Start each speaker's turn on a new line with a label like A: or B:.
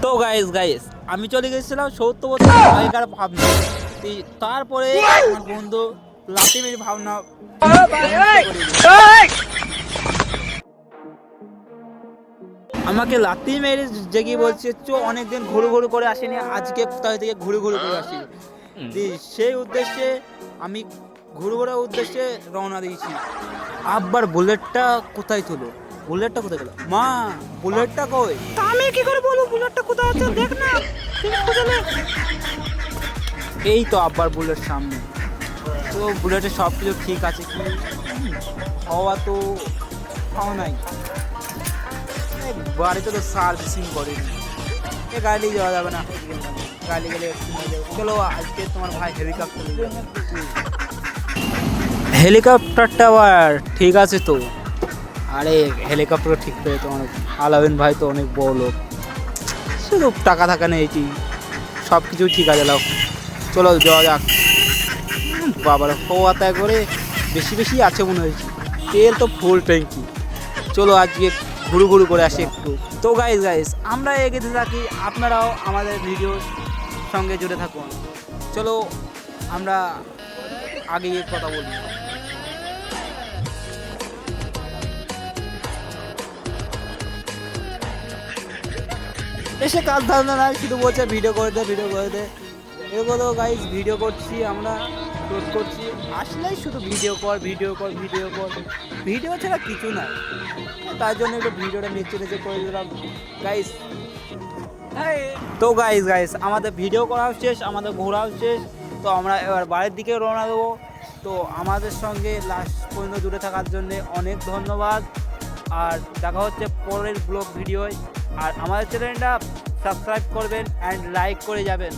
A: তো গাইস আমি চলে গেছিলাম 70 বছর আগেকার ভাবনা। তারপরে আমার বন্ধু লাঠি মেরে ভাবনা আমাকে লাথি মেরে জেগে বলছে চো অনেকদিন ঘুরু ঘুরু করে আসেনি, আজকে কোথায় থেকে ঘুরু ঘুরু করে আসি। সেই উদ্দেশ্যে আমি ঘুরু ঘুরার উদ্দেশ্যে রওনা দিয়েছি। আব্বার বুলেটটা কোথায় তুলো, বুলেটটা কোথায় গেল? মা বুলেটটা কই?
B: আমি কি করে বলবো বুলেটটা কোথায় আছে? দেখ না, তুই খুঁজে নে।
A: এই তো আব্বার বুলেট সামনে। তো বুলেটের সব কিছু ঠিক আছে কি? হওয়া তো হওয়া নাই, বাড়িতে তো সার্ভিসিং করেনি, এ গাড়ি যাওয়া যাবে না, গাড়ি গেলে চলো আজকে তোমার ভাই হেলিকপ্টার হেলিকপ্টারটা আবার ঠিক আছে তো? আরে হেলিকপ্টার ঠিক পেয়ে তোমার আলাউদ্দিন ভাই তো অনেক বড় লোক, শুধু টাকা থাকা নেই, এটি সব কিছু ঠিক আছে। লাও চলো যাওয়া যাক। বাবার হওয়াতে করে বেশি বেশি আছে মনে হয়েছে, তেল তো ফুল ট্যাঙ্কি। চলো আজকে ঘুরু ঘুরু করে আসি একটু। তো গাইস আমরা এগিয়ে থাকি, আপনারাও আমাদের ভিডিওর সঙ্গে জুড়ে থাকুন। চলো আমরা আগে গিয়ে কথা বলি। এসে কাজ ধারণা নাই, শুধু বলছে ভিডিও করে দে ভিডিও করে দে। এগুলো গাইস ভিডিও করছি, আমরা শুট করছি, আসলেই শুধু ভিডিও কর ভিডিও কর ভিডিও কর, ভিডিও ছাড়া কিছু না। তার জন্য একটু ভিডিওটা নেচে নেচে করে দিলাম গাইস। তো গাইস আমাদের ভিডিও করাও শেষ, আমাদের ঘোরাও শেষ। তো আমরা এবার বাড়ির দিকে রওনা দেবো। তো আমাদের সঙ্গে লাস্ট পর্যন্ত জুড়ে থাকার জন্যে অনেক ধন্যবাদ। আর দেখা হচ্ছে পরের ব্লগ ভিডিওয়। আর আমাদের চ্যানেলটা সাবস্ক্রাইব করবেন অ্যান্ড লাইক করে যাবেন।